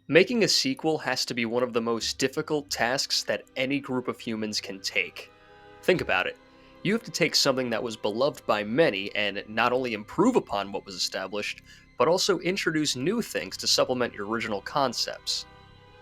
Making a sequel has to be one of the most difficult tasks that any group of humans can take. Think about it. You have to take something that was beloved by many and not only improve upon what was established, but also introduce new things to supplement your original concepts.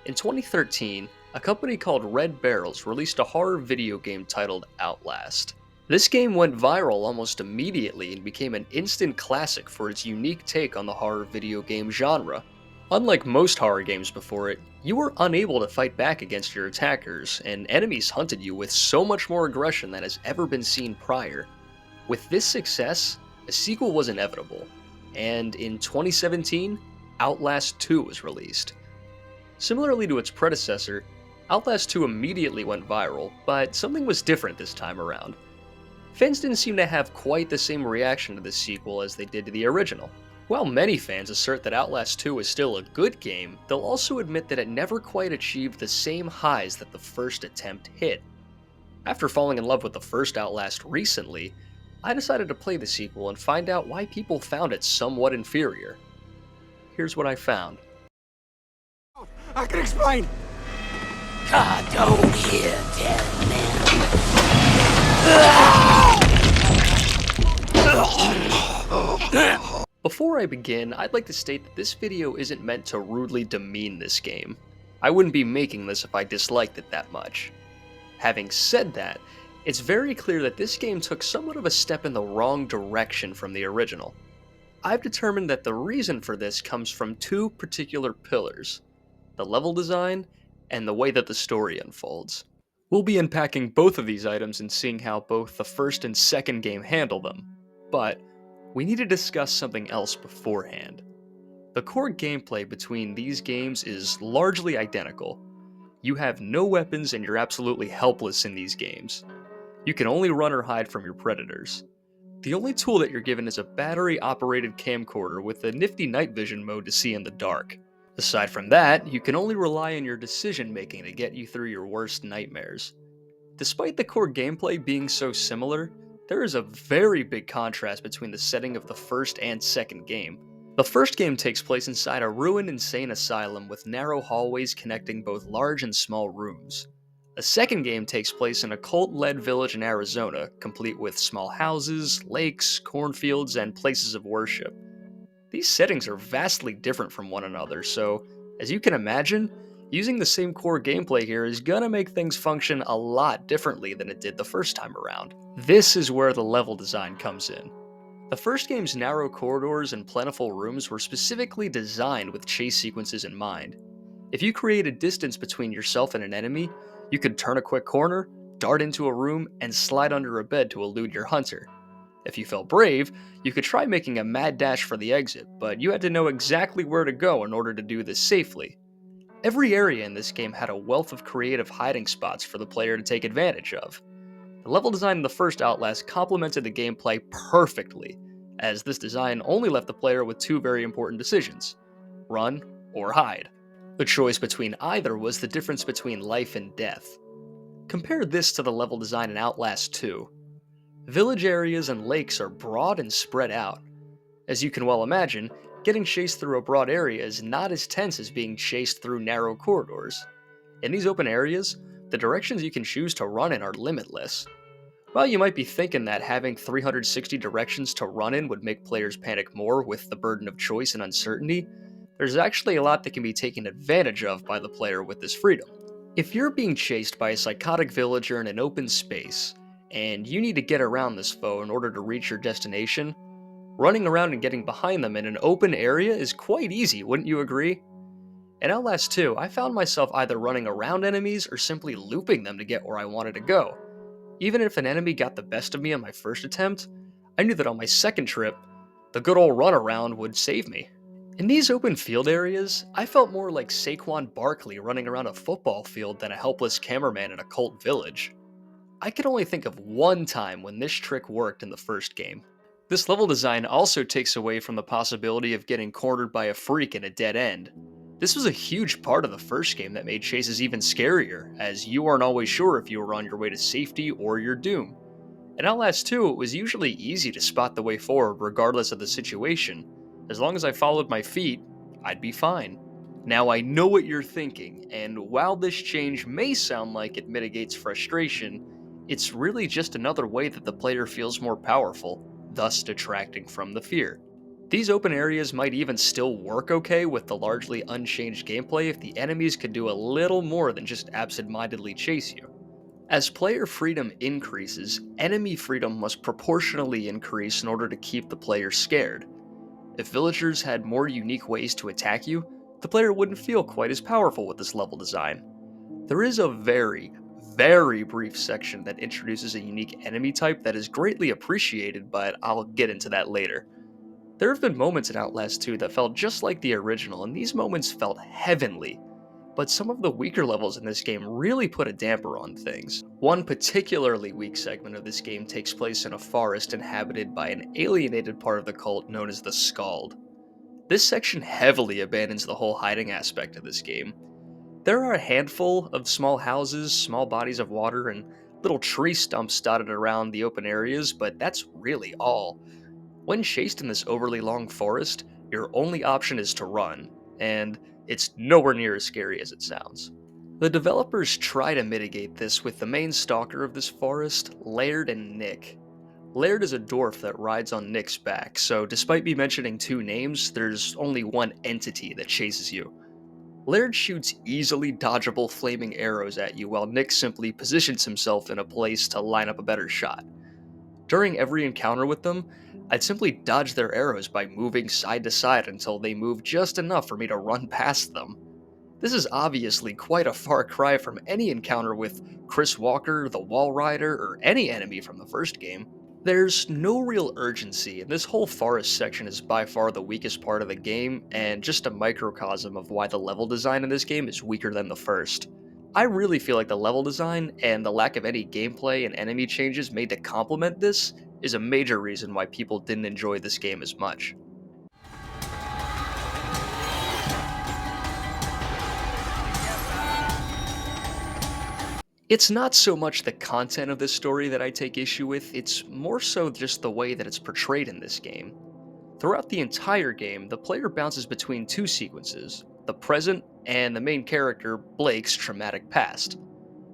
In 2013, a company called Red Barrels released a horror video game titled Outlast. This game went viral almost immediately and became an instant classic for its unique take on the horror video game genre. Unlike most horror games before it, you were unable to fight back against your attackers, and enemies hunted you with so much more aggression than has ever been seen prior. With this success, a sequel was inevitable, and in 2017, Outlast 2 was released. Similarly to its predecessor, Outlast 2 immediately went viral, but something was different this time around. Fans didn't seem to have quite the same reaction to this sequel as they did to the original. While many fans assert that Outlast 2 is still a good game, they'll also admit that it never quite achieved the same highs that the first attempt hit. After falling in love with the first Outlast recently, I decided to play the sequel and find out why people found it somewhat inferior. Here's what I found. I can explain. God, don't hear dead men. Before I begin, I'd like to state that this video isn't meant to rudely demean this game. I wouldn't be making this if I disliked it that much. Having said that, it's very clear that this game took somewhat of a step in the wrong direction from the original. I've determined that the reason for this comes from two particular pillars: the level design and the way that the story unfolds. We'll be unpacking both of these items and seeing how both the first and second game handle them, but we need to discuss something else beforehand. The core gameplay between these games is largely identical. You have no weapons and you're absolutely helpless in these games. You can only run or hide from your predators. The only tool that you're given is a battery-operated camcorder with a nifty night vision mode to see in the dark. Aside from that, you can only rely on your decision-making to get you through your worst nightmares. Despite the core gameplay being so similar, there is a very big contrast between the setting of the first and second game. The first game takes place inside a ruined insane asylum with narrow hallways connecting both large and small rooms. The second game takes place in a cult-led village in Arizona, complete with small houses, lakes, cornfields, and places of worship. These settings are vastly different from one another, so, as you can imagine, using the same core gameplay here is gonna make things function a lot differently than it did the first time around. This is where the level design comes in. The first game's narrow corridors and plentiful rooms were specifically designed with chase sequences in mind. If you created distance between yourself and an enemy, you could turn a quick corner, dart into a room, and slide under a bed to elude your hunter. If you felt brave, you could try making a mad dash for the exit, but you had to know exactly where to go in order to do this safely. Every area in this game had a wealth of creative hiding spots for the player to take advantage of. The level design in the first Outlast complemented the gameplay perfectly, as this design only left the player with two very important decisions: run or hide. The choice between either was the difference between life and death. Compare this to the level design in Outlast 2. Village areas and lakes are broad and spread out. As you can well imagine, getting chased through a broad area is not as tense as being chased through narrow corridors. In these open areas, the directions you can choose to run in are limitless. While you might be thinking that having 360 directions to run in would make players panic more with the burden of choice and uncertainty, there's actually a lot that can be taken advantage of by the player with this freedom. If you're being chased by a psychotic villager in an open space, and you need to get around this foe in order to reach your destination, running around and getting behind them in an open area is quite easy, wouldn't you agree? In Outlast 2, I found myself either running around enemies or simply looping them to get where I wanted to go. Even if an enemy got the best of me on my first attempt, I knew that on my second trip, the good old runaround would save me. In these open field areas, I felt more like Saquon Barkley running around a football field than a helpless cameraman in a cult village. I could only think of one time when this trick worked in the first game. This level design also takes away from the possibility of getting cornered by a freak in a dead end. This was a huge part of the first game that made chases even scarier, as you weren't always sure if you were on your way to safety or your doom. In Outlast 2, it was usually easy to spot the way forward regardless of the situation. As long as I followed my feet, I'd be fine. Now I know what you're thinking, and while this change may sound like it mitigates frustration, it's really just another way that the player feels more powerful, thus detracting from the fear. These open areas might even still work okay with the largely unchanged gameplay if the enemies could do a little more than just absent-mindedly chase you. As player freedom increases, enemy freedom must proportionally increase in order to keep the player scared. If villagers had more unique ways to attack you, the player wouldn't feel quite as powerful with this level design. There is a very brief section that introduces a unique enemy type that is greatly appreciated, but I'll get into that later. There have been moments in Outlast 2 that felt just like the original, and these moments felt heavenly. But some of the weaker levels in this game really put a damper on things. One particularly weak segment of this game takes place in a forest inhabited by an alienated part of the cult known as the Scald. This section heavily abandons the whole hiding aspect of this game. There are a handful of small houses, small bodies of water, and little tree stumps dotted around the open areas, but that's really all. When chased in this overly long forest, your only option is to run, and it's nowhere near as scary as it sounds. The developers try to mitigate this with the main stalker of this forest, Laird and Nick. Laird is a dwarf that rides on Nick's back, so despite me mentioning two names, there's only one entity that chases you. Laird shoots easily dodgeable flaming arrows at you while Nick simply positions himself in a place to line up a better shot. During every encounter with them, I'd simply dodge their arrows by moving side to side until they move just enough for me to run past them. This is obviously quite a far cry from any encounter with Chris Walker, the Wall Rider, or any enemy from the first game. There's no real urgency, and this whole forest section is by far the weakest part of the game, and just a microcosm of why the level design in this game is weaker than the first. I really feel like the level design and the lack of any gameplay and enemy changes made to complement this is a major reason why people didn't enjoy this game as much. It's not so much the content of this story that I take issue with, it's more so just the way that it's portrayed in this game. Throughout the entire game, the player bounces between two sequences: the present and the main character, Blake's traumatic past.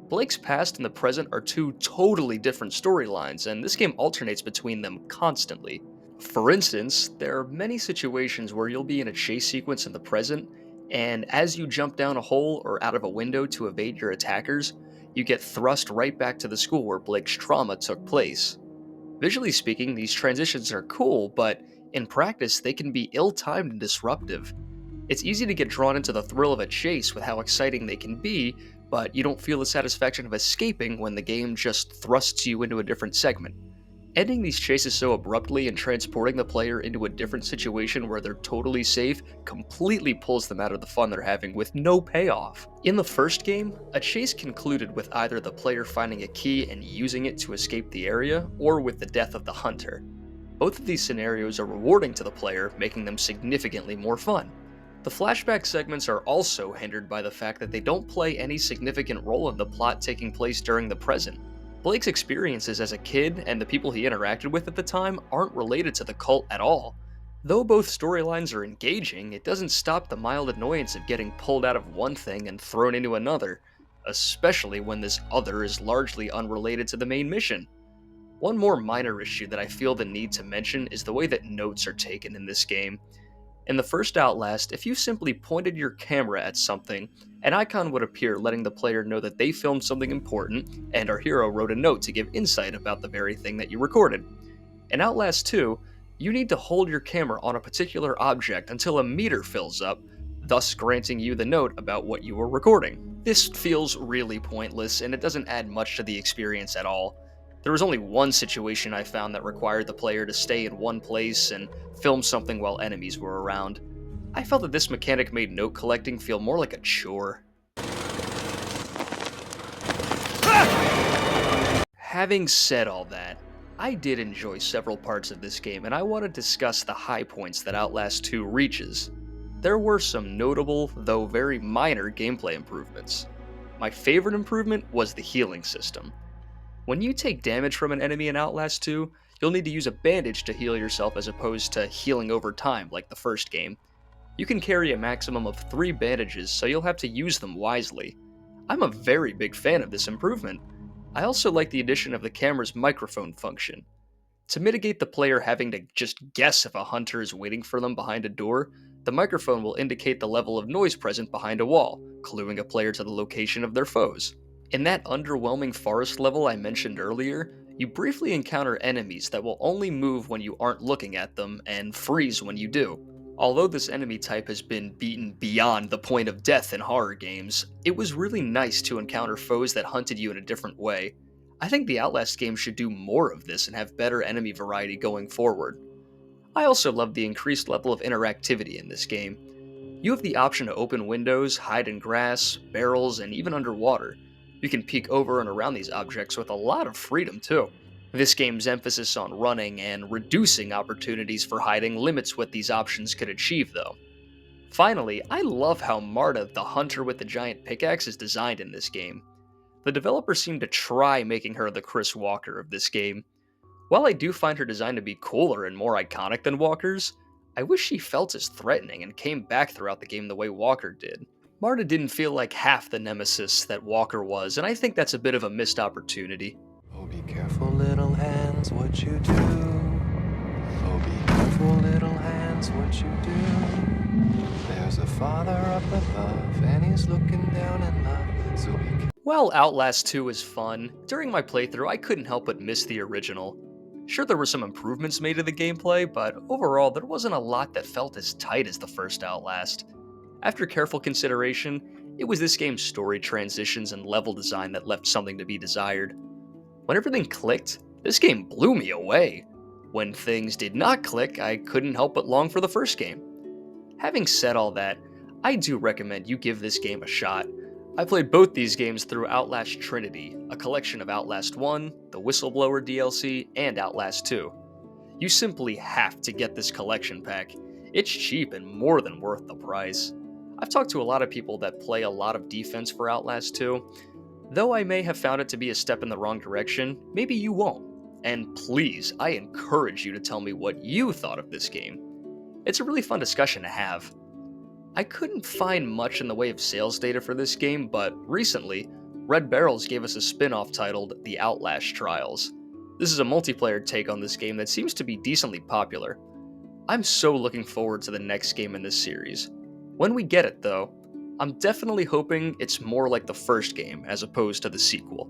Blake's past and the present are two totally different storylines, and this game alternates between them constantly. For instance, there are many situations where you'll be in a chase sequence in the present, and as you jump down a hole or out of a window to evade your attackers, you get thrust right back to the school where Blake's trauma took place. Visually speaking, these transitions are cool, but in practice, they can be ill timed and disruptive. It's easy to get drawn into the thrill of a chase with how exciting they can be, but you don't feel the satisfaction of escaping when the game just thrusts you into a different segment. Ending these chases so abruptly and transporting the player into a different situation where they're totally safe completely pulls them out of the fun they're having with no payoff. In the first game, a chase concluded with either the player finding a key and using it to escape the area, or with the death of the hunter. Both of these scenarios are rewarding to the player, making them significantly more fun. The flashback segments are also hindered by the fact that they don't play any significant role in the plot taking place during the present. Blake's experiences as a kid and the people he interacted with at the time aren't related to the cult at all. Though both storylines are engaging, it doesn't stop the mild annoyance of getting pulled out of one thing and thrown into another, especially when this other is largely unrelated to the main mission. One more minor issue that I feel the need to mention is the way that notes are taken in this game. In the first Outlast, if you simply pointed your camera at something, an icon would appear letting the player know that they filmed something important, and our hero wrote a note to give insight about the very thing that you recorded. In Outlast 2, you need to hold your camera on a particular object until a meter fills up, thus granting you the note about what you were recording. This feels really pointless, and it doesn't add much to the experience at all. There was only one situation I found that required the player to stay in one place and film something while enemies were around. I felt that this mechanic made note collecting feel more like a chore. Having said all that, I did enjoy several parts of this game, and I want to discuss the high points that Outlast 2 reaches. There were some notable, though very minor, gameplay improvements. My favorite improvement was the healing system. When you take damage from an enemy in Outlast 2, you'll need to use a bandage to heal yourself as opposed to healing over time like the first game. You can carry a maximum of 3 bandages, so you'll have to use them wisely. I'm a very big fan of this improvement. I also like the addition of the camera's microphone function. To mitigate the player having to just guess if a hunter is waiting for them behind a door, the microphone will indicate the level of noise present behind a wall, cluing a player to the location of their foes. In that underwhelming forest level I mentioned earlier, you briefly encounter enemies that will only move when you aren't looking at them and freeze when you do. Although this enemy type has been beaten beyond the point of death in horror games, it was really nice to encounter foes that hunted you in a different way. I think the Outlast games should do more of this and have better enemy variety going forward. I also love the increased level of interactivity in this game. You have the option to open windows, hide in grass, barrels, and even underwater. You can peek over and around these objects with a lot of freedom, too. This game's emphasis on running and reducing opportunities for hiding limits what these options could achieve, though. Finally, I love how Marta, the hunter with the giant pickaxe, is designed in this game. The developers seem to try making her the Chris Walker of this game. While I do find her design to be cooler and more iconic than Walker's, I wish she felt as threatening and came back throughout the game the way Walker did. Marta didn't feel like half the nemesis that Walker was, and I think that's a bit of a missed opportunity. Oh, be careful, little hands, what you do. Oh, be careful, little hands, what you do. There's a father up above, and he's looking down in love. So be While Outlast 2 is fun, during my playthrough I couldn't help but miss the original. Sure, there were some improvements made to the gameplay, but overall there wasn't a lot that felt as tight as the first Outlast. After careful consideration, it was this game's story transitions and level design that left something to be desired. When everything clicked, this game blew me away. When things did not click, I couldn't help but long for the first game. Having said all that, I do recommend you give this game a shot. I played both these games through Outlast Trinity, a collection of Outlast 1, the Whistleblower DLC, and Outlast 2. You simply have to get this collection pack. It's cheap and more than worth the price. I've talked to a lot of people that play a lot of defense for Outlast 2. Though I may have found it to be a step in the wrong direction, maybe you won't. And please, I encourage you to tell me what you thought of this game. It's a really fun discussion to have. I couldn't find much in the way of sales data for this game, but recently, Red Barrels gave us a spin-off titled The Outlast Trials. This is a multiplayer take on this game that seems to be decently popular. I'm so looking forward to the next game in this series. When we get it, though, I'm definitely hoping it's more like the first game as opposed to the sequel.